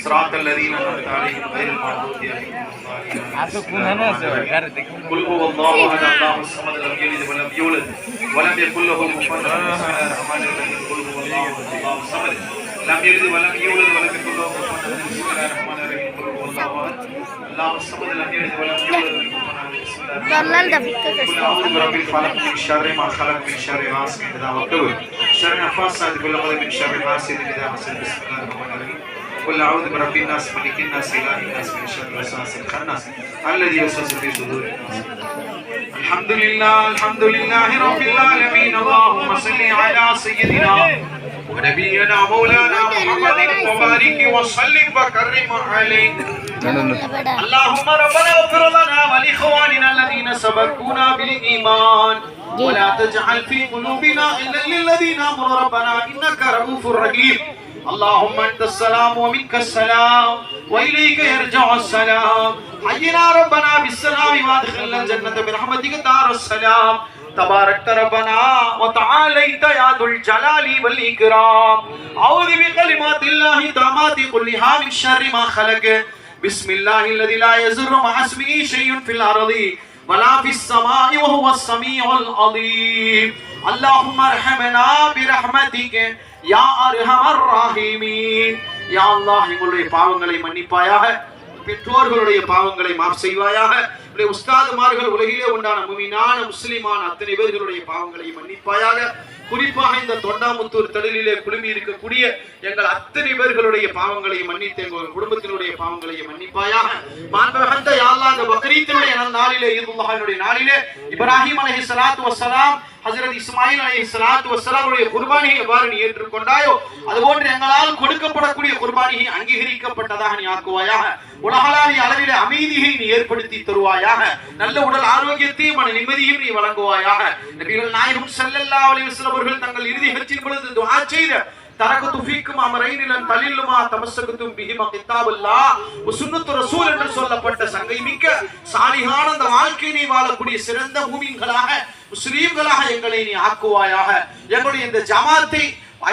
صراط الذين أنعمت عليهم غير المغضوب عليهم قل هو الله أحد الله الصمد لم يلد ولم يولد ولم يكن له كفوا أحد. بسم الله الرحمن الرحيم قل هو الله أحد الله الصمد لم يلد ولم يولد ولم يكن له كفوا أحد. بسم الله الرحمن الرحيم قل هو الله أحد الله الصمد لم يلد ولم يولد ولم يكن له قل أعوذ برب الفلق من شر ما خلق من شر غاسق إذا وقب شر النفاثات في العقد من شر حاسد إذا حسد. بسم الله الرحمن الرحيم قل أعوذ برب الناس ملك الناس إله الناس من شر الوسواس الخناس الذي يوسوس في صدور الناس. الحمد لله رب العالمين. اللهم صل على سيدنا ونبينا مولانا محمد وبارك وسلم وكرم عليه. اللهم ربنا اغفر لنا ولإخواننا الذين سبقونا بالإيمان ولا تجعل في قلوبنا إلا للذين آمنوا ربنا إنك رؤوف رحيم. اللهم أنت السلام ومنك السلام وإليك يرجع السلام. حينا ربنا بالسلام وادخلنا الجنة برحمتك دار السلام. تبارك ربنا وتعاليت يا ذو الجلال والإكرام. أعوذ بكلمات الله التامات كلها من شر ما خلق. بسم الله الذي لا يضر مع اسمه شيء في الأرض ولا في السماء وهو السميع العليم. اللهم ارحمنا برحمتك யா அர்ஹமர் ராஹிமீன். யா அல்லாஹ் எங்களுடைய பாவங்களை மன்னிப்பாயாக, பெற்றோர்களுடைய பாவங்களை மாஃப் செய்வாயாக. உஸ்தாதுமார்கள் உலகிலே உண்டான முஃமினான முஸ்லிமான அத்தனை பேர்களுடைய பாவங்களை மன்னிப்பாயாக. குறிப்பாக இந்த தொண்டாமுத்தூர் தடலிலே குழுமி இருக்கக்கூடிய எங்கள் அத்தனை பேர்களுடைய பாவங்களை மன்னித்து எங்கள் குடும்பத்தினுடைய பாவங்களை மன்னிப்பாயாக. மாண்புமிகுந்த யா அல்லாஹ் இந்த பக்ரீத்தினுடைய நாளிலே ஈதுல்லாஹினுடைய நாளிலே இப்ராஹிம் அலைஹிஸ்ஸலாத்து வஸ்ஸலாம் ஹஜ்ரத் இஸ்மாயில் அலைஹிஸ்ஸலாத்து வஸ்ஸலாமுடைய குர்பானியை எவ்வாறு நீ ஏற்றுக்கொண்டாயோ அதுபோன்று எங்களால் கொடுக்கப்படக்கூடிய குர்பானியை அங்கீகரிக்கப்பட்டதாக நீ ஆக்குவாயாக. உலகளாவிய அளவிலே அமைதியை நீ ஏற்படுத்தி தருவாயாக. நல்ல உடல் ஆரோக்கியத்தையும் மன நிம்மதியும் நீ வழங்குவாயாக. நபிகள் நாயகம் ஸல்லல்லாஹு அலைஹி வஸல்லம் அவர்கள் தங்கள் இறுதி ஹஜ்ஜின் பொழுது துஆ செய்த தரகத்து ஃபீக்கும் அமரைன் லன் தலில்லுமா தமஸ்ஸகத்தும் பிஹிமா கிதாபுல்லாஹ் வ சுன்னத்து ரசூல் என்று சொல்லப்பட்ட சங்கை மிக்க சாலிஹான அந்த வாழ்க்கையை வாழக்கூடிய சிறந்த மூமின்களாக முஸ்லிம்களாக எங்களை நீ ஆக்குவாயாக. எங்களுடைய இந்த ஜமாத்தை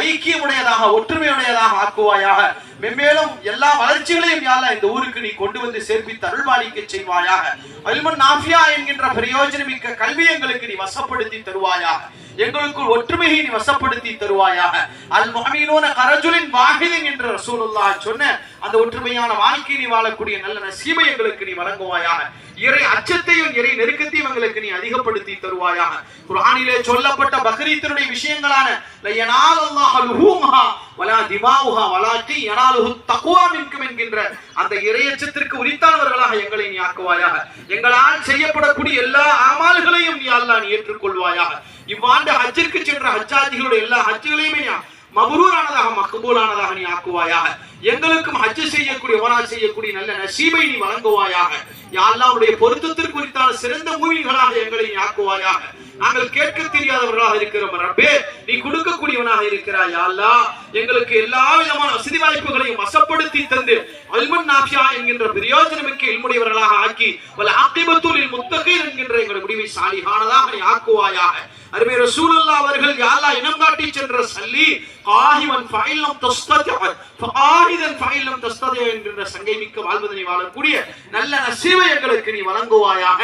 ஐக்கியமுடையதாக ஒற்றுமையுடையதாக ஆக்குவாயாக. மென்மேலும் எல்லா வளர்ச்சிகளையும் யா அல்லாஹ் இந்த ஊருக்கு நீ கொண்டு வந்து சேர்ப்பித்து அருள்பாலிக்க செய்வாயாக. இல்முன் நாஃபியா என்கின்ற பிரயோஜனமிக்க கல்வி எங்களுக்கு நீ வசப்படுத்தி தருவாயாக. எங்களுக்குள் ஒற்றுமையை நீ வசப்படுத்தி தருவாயாக. அல் முஃமினூன கரஜுலின் வாஹிதின் என்று ரசூலுல்லாஹ் சொன்ன அந்த ஒற்றுமையான வாழ்க்கை நீ வாழக்கூடிய நல்ல நசீபை எங்களுக்கு நீ வழங்குவாயாக. இறை அச்சத்தையும் இறை நெருக்கத்தையும் எங்களுக்கு நீ அதிகப்படுத்தி தருவாயாக. குர்ஆனிலே சொல்லப்பட்ட பக்ரீத்தினுடைய விஷயங்களான லயனாலல்லாஹு லுஹூமுஹா வலா திமாஉஹா வலாக்கி யனாலுஹு தக்வா மின்கும் என்கின்ற அந்த இறையச்சத்திற்கு உரித்தானவர்களாக எங்களை நீ ஆக்குவாயாக. எங்களால் செய்யப்படக்கூடிய எல்லா அமல்களையும் நீ அல்லாஹ் நீ ஏற்றுக்கொள்வாயாக. இவ்வாண்டு ஹஜ்ஜிற்கு சென்ற ஹஜ்ஜாஜிகளுடைய எல்லா ஹஜ்ஜுகளையுமே மபரூரானதாக மக்பூலானதாக நீ ஆக்குவாயாக. எங்களுக்கும் ஹஜ் செய்யக்கூடிய உம்ரா செய்யக்கூடிய நல்ல நசீபை நீ வழங்குவாயாக. யா அல்லாஹ்வுடைய பொருத்தத்திற்கு உரித்தான சிறந்த மூமின்களாக எங்களை நீ ஆக்குவாயாக. நாங்கள் கேட்க தெரியாதவர்களாக இருக்கிறோம் ரப்பே, நீ கொடுக்கக்கூடியவனாக இருக்கிறாய். யா அல்லாஹ் எங்களுக்கு எல்லா விதமான வசதி வாய்ப்புகளையும் வசப்படுத்தி தந்து இல்முன் நாஃபியா என்கின்ற பிரயோஜனமிக்க இல்முடையவர்களாக ஆக்கி வல் ஆகிபத்து லில் முத்தகீன் என்கின்ற எங்களுடைய முடிவை சாலிஹானதாக நீ ஆக்குவாயாக. அருமை ரசூலுல்லாஹ் அவர்கள் யா அல்லாஹ் இனம் காட்டி சென்ற சல்லி காஹிவன் ஃபைலம் தஸ்ததி ஃபஆஹிதன் ஃபைலம் தஸ்ததி என்கின்ற சங்கை மிக்க வாழ்வதனை வாழக்கூடிய நல்ல நசீபை எங்களுக்கு நீ வழங்குவாயாக.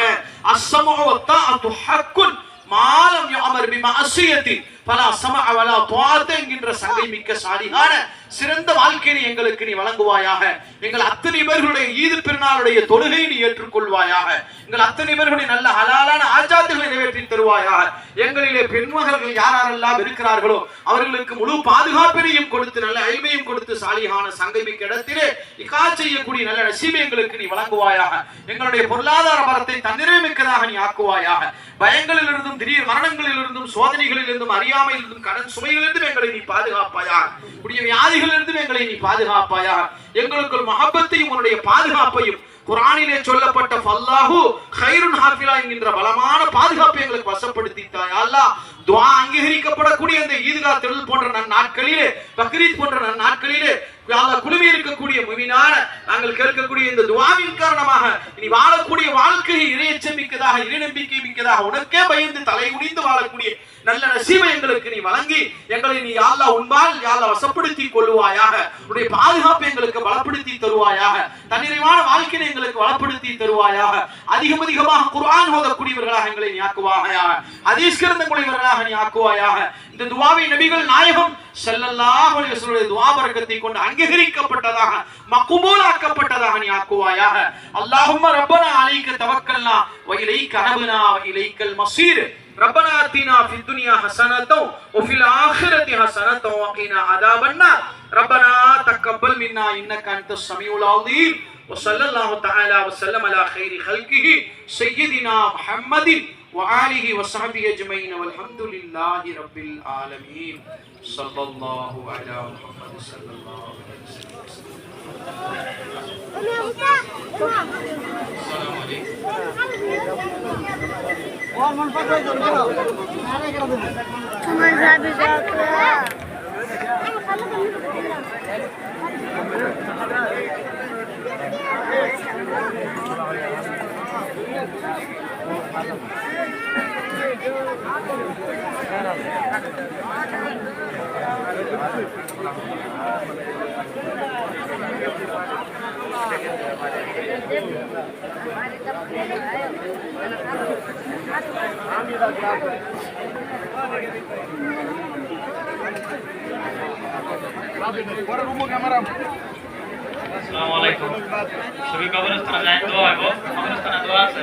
அஸ்ஸமஉ வத்தாஅத்து ஹக்குன் மாலம் யுஅமர் பிமஅசியத்தி பலா சமஅ வலா துஆத் என்கின்ற சங்கை மிக்க சாலிஹான சிறந்த வாழ்க்கையை எங்களுக்கு நீ வழங்குவாயாக. எங்கள் அத்தனை பேர்களுடைய ஈது பெருநாளுடைய தொழுகையை நீ ஏற்றுக்கொள்வாயாக. எங்கள் அத்தனை பேர்களுடைய நல்ல ஹலாலான ஆஜாத்துகளை நிறைவேற்றி தருவாயாக. எங்களிலே பெண்மகள்கள் யாரெல்லாம் இருக்கிறார்களோ அவர்களுக்கு முழு பாதுகாப்பினையும் கொடுத்து நல்ல அல்மையும் கொடுத்து சாலிஹான சங்கை மிக்க இடத்திலே இகா செய்யக்கூடிய நல்ல நசீபை எங்களுக்கு நீ வழங்குவாயாக. எங்களுடைய பொருளாதார பலத்தை தன்னிறை மிக்கதாக நீ ஆக்குவாயாக. பயங்களிலிருந்தும் திடீர் மரணங்களிலிருந்தும் சோதனைகளிலிருந்தும் அறியாமையிலிருந்தும் கடன் சுமைகளிலிருந்தும் எங்களை நீ பாதுகாப்பாயாக. கூடிய வியாதிகளிலிருந்தும் எங்களை நீ பாதுகாப்பாயாக. எங்களுக்குள் மஹப்பத்தையும் உன்னுடைய பாதுகாப்பையும் குர்ஆனிலே சொல்லப்பட்ட ஃபல்லாஹு கைருன் ஹாஃபிலா என்கின்ற பலமான பாதுகாப்பை எங்களுக்கு வசப்படுத்திட்டாய். அல்லாஹ் துஆ அங்கீகரிக்கப்படக்கூடிய இந்த ஈத்கா தொழுகை போன்ற நாட்களிலே பக்ரீத் போன்ற நாட்களிலே அல்லாஹ் குழுமி இருக்கக்கூடிய முஃமினான நாங்கள் கேட்கக்கூடிய இந்த துஆவின் காரணமாக இனி வாழக்கூடிய வாழ்க்கை இறையச்சம் மிக்கதாக இறை நம்பிக்கை மிக்கதாக உனக்கே பயந்து தலை குனிந்து வாழக்கூடிய நல்ல நசீபை எங்களுக்கு நீ வழங்கி எங்களை நீ யா அல்லாஹ் உன்பால் யா அல்லாஹ் வசப்படுத்தி கொள்வாயாக. உன்னுடைய பாதுகாப்பு எங்களுக்கு பலப்படுத்தி தருவாயாக. தன்னிறைவான வாழ்க்கையை எங்களுக்கு வளப்படுத்தி தருவாயாக. அதிகமாக குர்ஆன் ஓதக்கூடியவர்களாக எங்களை நீ ஆக்குவாயாக. ஹதீஸ் கிரந்தங்களைவர்களாக நீ ஆக்குவாயாக. இந்த துஆவை நபிகள் நாயகம் ஸல்லல்லாஹு அலைஹி வஸல்லம் துஆ பரக்கத்தை கொண்டு அங்கீகரிக்கப்பட்டதாக மக்பூலாக்கப்பட்டதாக நீ ஆக்குவாயாக. அல்லாஹும்ம ரப்பனா அலைக தவக்கல்னா வ இலைக அனப்னா வ இலைக்கல் மஸீர். ربنا آتنا في الدنيا حسنة وفي الآخرة حسنة وقنا عذاب النار. ربنا تقبل منا إنك أنت السميع العليم. وصلى الله تعالى وسلم على خير خلقه سيدنا محمد وآله وصحبه أجمعين والحمد لله رب العالمين. صلى الله على محمد صلى الله عليه وسلم. السلام عليكم. Assalamualaikum. Shubi kabaristana jain doa hobo. Kabaristana doa ase.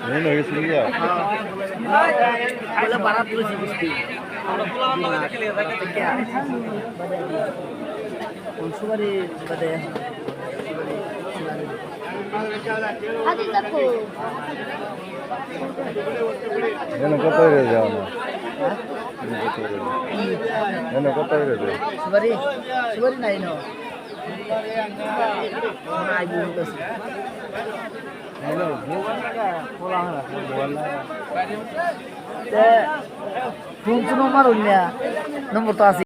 Ini lagi sini ya. Bola para puluh sih সুবারি বাদে কত হয়ে যাও না কত হয়ে যায় সুবারি সুবারি নাই নো নাই বুঝতেছ হ্যালো বলা হয় তে ফোন নম্বর উন্না নম্বর তো আছে